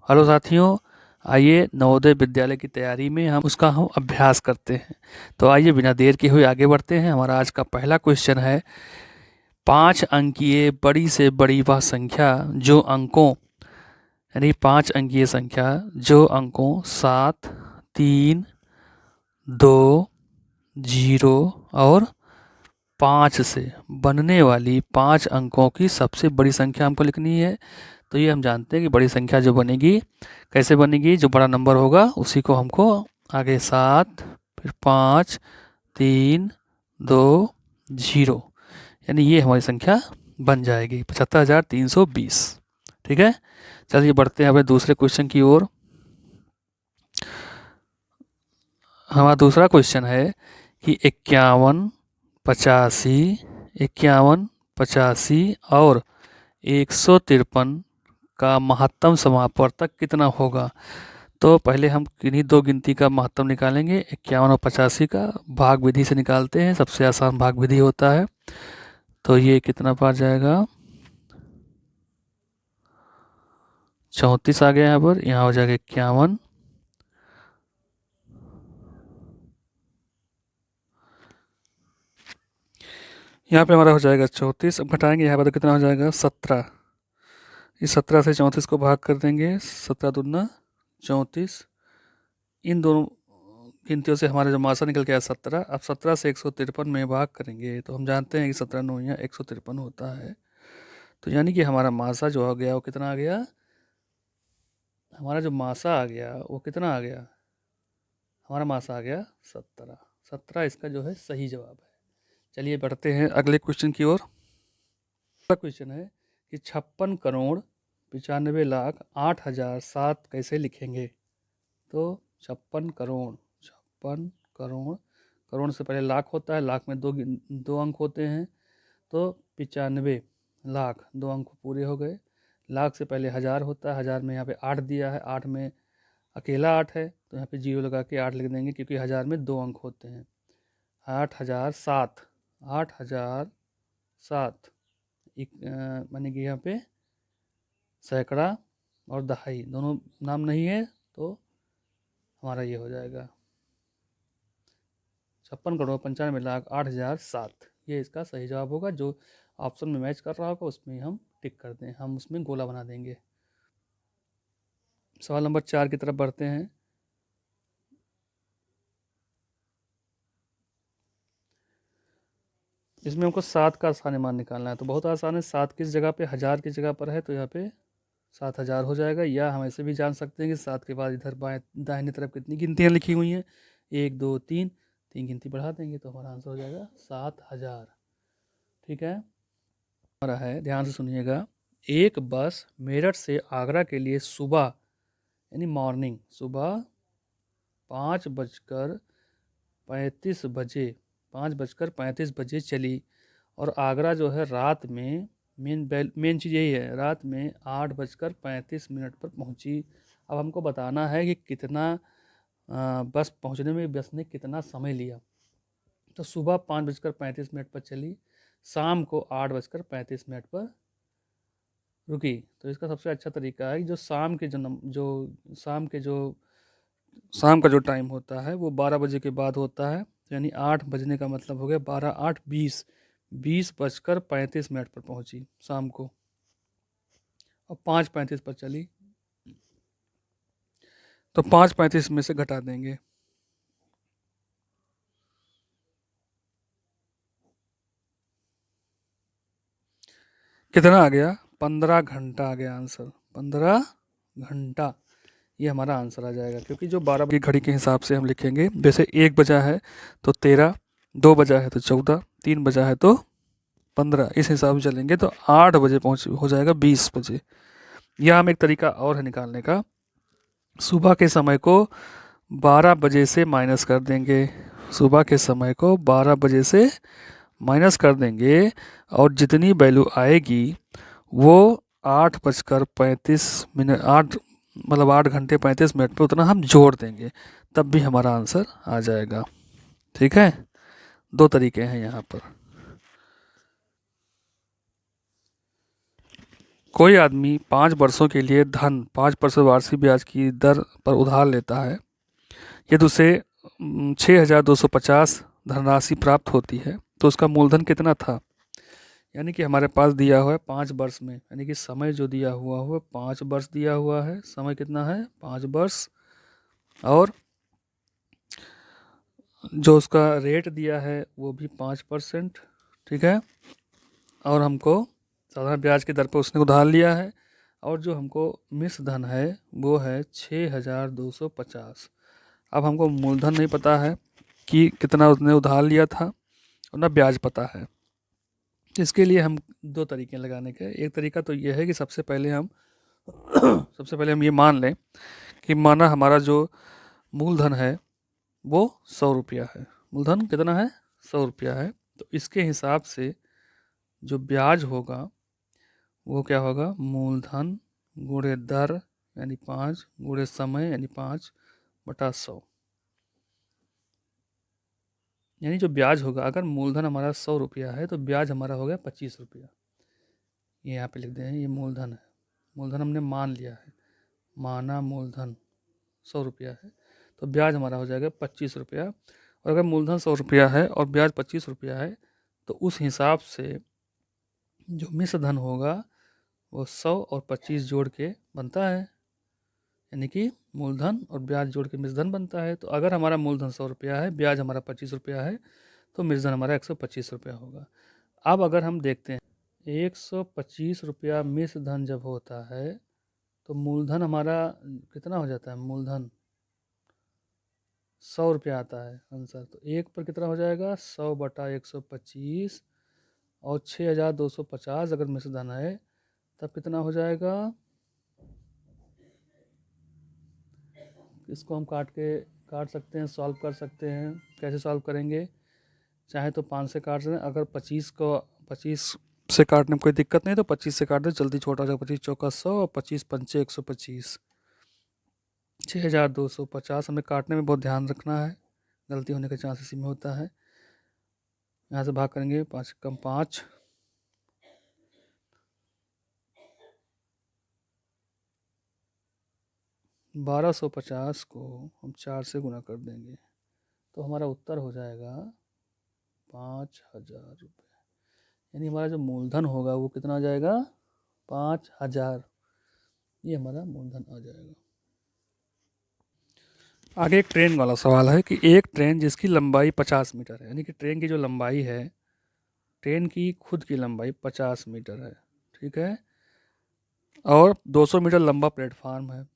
Hello साथियों, आइए नवोदय विद्यालय की तैयारी में हम अभ्यास करते हैं। तो आइए बिना देर के हुए आगे बढ़ते हैं। हमारा आज का पहला क्वेश्चन है, 5 अंकीय बड़ी से बड़ी वह संख्या जो अंकों यानी 5 अंकीय संख्या जो अंकों 7, 3, 2, 0 और 5 से बनने वाली 5 अंकों की सबसे बड़ी संख्या हमको लिखनी है। तो ये हम जानते हैं कि बड़ी संख्या जो बनेगी कैसे बनेगी, जो बड़ा नंबर होगा उसी को हमको आगे 7, फिर 5, 3, 2, 0 यानी ये हमारी संख्या बन जाएगी 75,320। ठीक है, चलिए बढ़ते हैं अपने दूसरे क्वेश्चन की ओर। हमारा दूसरा क्वेश्चन है कि 51, 85, 51, 85 और 153 का महत्तम समापवर्तक कितना होगा। तो पहले हम किन्हीं दो गिनती का महत्तम निकालेंगे। 51 और 85 का भाग विधि से निकालते हैं, सबसे आसान भाग विधि होता है। तो ये कितना पार जाएगा, 34 आ गया यहाँ पर, यहाँ हो जाएगा 51, यहाँ पे हमारा हो जाएगा 34। अब घटाएंगे यहाँ पर तो कितना हो जाएगा 17। इस 17 से 34 को भाग कर देंगे, 17 दूना 34। इन दोनों गिनतियों से हमारा जो मासा निकल के आया 17। अब 17 से 153 में भाग करेंगे तो हम जानते हैं कि 17 नौया 153 होता है। तो यानी कि हमारा मासा जो आ गया वो कितना आ गया, हमारा जो मासा आ गया वो कितना आ गया, हमारा मासा आ गया 17। 17 इसका जो है सही जवाब है। चलिए बढ़ते हैं अगले क्वेश्चन की ओर। अगला क्वेश्चन है कि 56,95,08,007 कैसे लिखेंगे। तो 56 करोड़, करोड़ से पहले लाख होता है, लाख में दो अंक होते हैं। तो 95 लाख, दो अंक पूरे हो गए। लाख से पहले हज़ार होता है, हज़ार में यहाँ पे 8 दिया है, 8 में अकेला 8 है तो यहाँ पे 0 लगा के 8 लिख देंगे, क्योंकि हज़ार में दो अंक होते हैं। 8,007, 8,007 माने कि यहाँ पे सैकड़ा और दहाई दोनों नाम नहीं है, तो हमारा ये हो जाएगा 56,95,08,007। ये इसका सही जवाब होगा। जो ऑप्शन में मैच कर रहा होगा उसमें हम टिक कर दें, हम उसमें गोला बना देंगे। सवाल नंबर 4 की तरफ बढ़ते हैं। इसमें हमको 7 का स्थानीय मान निकालना है। तो बहुत आसान है, 7 किस जगह पे, हज़ार की जगह पर है, तो यहाँ पे 7,000 हो जाएगा। या हम ऐसे भी जान सकते हैं कि 7 के बाद इधर बाएं दाहिनी तरफ कितनी गिनतियाँ लिखी हुई हैं, 1, 2, 3, 3 गिनती बढ़ा देंगे तो हमारा आंसर हो जाएगा 7,000। ठीक है, हमारा है, ध्यान से सुनिएगा। एक बस मेरठ से आगरा के लिए सुबह यानी मॉर्निंग सुबह 5:35 बजे 5:35 बजे चली और आगरा जो है रात में, मेन चीज़ यही है, रात में 8:35 पर पहुंची। अब हमको बताना है कि कितना बस पहुंचने में बस ने कितना समय लिया। तो सुबह 5:35 पर चली, शाम को 8:35 पर रुकी। तो इसका सबसे अच्छा तरीका है कि जो शाम के शाम का जो टाइम होता है वो 12 बजे के बाद होता है। यानी 8 बजने का मतलब हो गया 12, 8, 20, 20:35 पर पहुंची शाम को, और 5:35 पर चली। तो 5:35 में से घटा देंगे, कितना आ गया, 15 घंटा आ गया आंसर, 15 घंटा। ये हमारा आंसर आ जाएगा, क्योंकि जो 12 बजे घड़ी के हिसाब से हम लिखेंगे, जैसे 1 बजा है तो 13, 2 बजा है तो 14, 3 बजा है तो 15, इस हिसाब से चलेंगे तो 8 बजे पहुँच हो जाएगा 20 बजे। या हम एक तरीका और है निकालने का, सुबह के समय को 12 बजे से माइनस कर देंगे, सुबह के समय को 12 बजे से माइनस कर देंगे, और जितनी वैल्यू आएगी वो 8:35, 8 मतलब 8 घंटे 35 मिनट पे उतना हम जोड़ देंगे, तब भी हमारा आंसर आ जाएगा। ठीक है, दो तरीके हैं यहाँ पर। कोई आदमी 5 वर्षों के लिए धन 5% वार्षिक ब्याज की दर पर उधार लेता है, यदि उसे 6,250 धनराशि प्राप्त होती है तो उसका मूलधन कितना था। यानी कि हमारे पास दिया हुआ है 5 वर्ष में, यानी कि समय जो दिया हुआ 5 वर्ष दिया हुआ है, समय कितना है 5 वर्ष, और जो उसका रेट दिया है वो भी 5%, ठीक है। और हमको साधारण ब्याज की दर पर उसने उधार लिया है, और जो हमको मिश्र धन है वो है 6,250। अब हमको मूलधन नहीं पता है कि कितना उसने उधार लिया था और ना ब्याज पता है। इसके लिए हम 2 तरीके लगाने के। एक तरीका तो ये है कि सबसे पहले हम ये मान लें कि माना हमारा जो मूलधन है वो 100 रुपया है। मूलधन कितना है 100 रुपया है, तो इसके हिसाब से जो ब्याज होगा वो क्या होगा, मूलधन गुणे दर यानी 5 गुणे समय यानी 5/100। यानी जो ब्याज होगा, अगर मूलधन हमारा 100 रुपया है तो ब्याज हमारा हो गया 25 रुपया। ये यहाँ पे लिख दें, ये मूलधन है, मूलधन हमने मान लिया है, माना मूलधन 100 रुपया है तो ब्याज हमारा हो जाएगा 25 रुपया। और अगर मूलधन 100 रुपया है और ब्याज 25 रुपया है तो उस हिसाब से जो मिश्र धन होगा वो 100 और 25 जोड़ के बनता है, यानी कि मूलधन और ब्याज जोड़ के मिश्र धन बनता है। तो अगर हमारा मूलधन 100 रुपया है, ब्याज हमारा 25 रुपया है, तो मिश्र धन हमारा 125 रुपया होगा। अब अगर हम देखते हैं 125 रुपया मिश्र धन जब होता है तो मूलधन हमारा कितना हो जाता है, मूलधन 100 रुपया आता है आंसर। तो एक पर कितना हो जाएगा 100/125, और 6,250 अगर मिश्र धन है तब कितना हो जाएगा। इसको हम काट सकते हैं, सॉल्व कर सकते हैं। कैसे सॉल्व करेंगे, चाहे तो 5 से काट सकते हैं, अगर 25 से काटने में कोई दिक्कत नहीं तो 25 से काट दे, जल्दी छोटा हो जाएगा। 25 चौका 100 और 25 पंचे 125, 6,250। हमें काटने में बहुत ध्यान रखना है, गलती होने का चांस इसी में होता है। यहाँ से भाग करेंगे, 5 कम 5, 1250 को हम 4 से गुना कर देंगे तो हमारा उत्तर हो जाएगा 5,000 रुपये। यानी हमारा जो मूलधन होगा वो कितना आ जाएगा 5,000, ये हमारा मूलधन आ जाएगा। आगे एक ट्रेन वाला सवाल है कि एक ट्रेन जिसकी लंबाई 50 मीटर है, यानी कि ट्रेन की जो लंबाई है, ट्रेन की खुद की लंबाई 50 मीटर है, ठीक है, और 200 मीटर लंबा प्लेटफार्म है।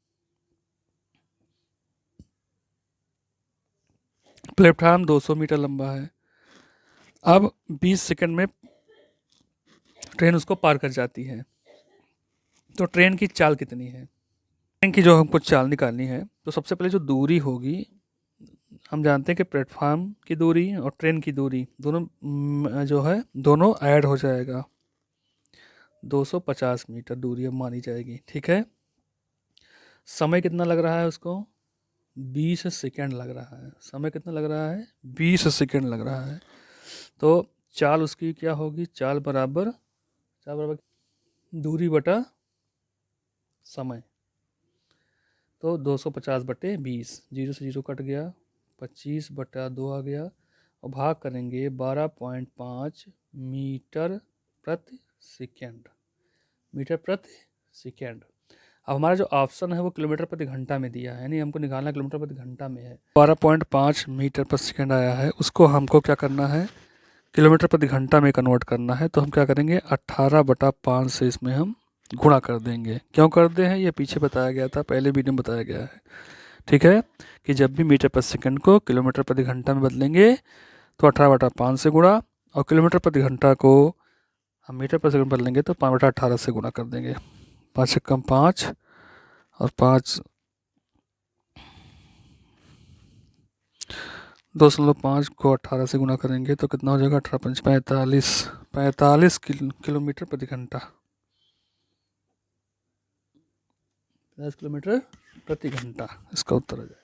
प्लेटफार्म 200 मीटर लंबा है। अब 20 सेकंड में ट्रेन उसको पार कर जाती है, तो ट्रेन की चाल कितनी है। ट्रेन की जो हमको चाल निकालनी है तो सबसे पहले जो दूरी होगी, हम जानते हैं कि प्लेटफार्म की दूरी और ट्रेन की दूरी दोनों जो है दोनों ऐड हो जाएगा, 250 मीटर दूरी अब मानी जाएगी, ठीक है। समय कितना लग रहा है उसको, 20 सेकंड लग रहा है। समय कितना लग रहा है, 20 सेकंड लग रहा है। तो चाल उसकी क्या होगी, चाल बराबर दूरी बटा समय। तो 250/20, 0 से 0 कट गया, 25/2 आ गया, और भाग करेंगे 12.5 मीटर प्रति सेकेंड, मीटर प्रति सेकेंड। अब हमारा जो ऑप्शन है वो किलोमीटर प्रति घंटा में दिया है, यानी हमको निकालना किलोमीटर प्रति घंटा में है। 12.5 मीटर प्रति सेकेंड आया है, उसको हमको क्या करना है, किलोमीटर प्रति घंटा में कन्वर्ट करना है। तो हम क्या करेंगे 18/5 से इसमें हम गुणा कर देंगे। क्यों करते हैं ये पीछे बताया गया था, पहले वीडियो में बताया गया है, ठीक है, कि जब भी मीटर प्रति सेकंड को किलोमीटर प्रति घंटा में बदलेंगे तो 18/5 से गुणा, और किलोमीटर प्रति घंटा को हम मीटर प्रति सेकंड बदलेंगे तो 5/18 से गुणा कर देंगे। 5 से कम 5 और 5 2.5 को 18 से गुणा करेंगे तो कितना हो जाएगा, 18×5 45 किलोमीटर प्रति घंटा, 50 किलोमीटर प्रति घंटा इसका उत्तर हो जाएगा।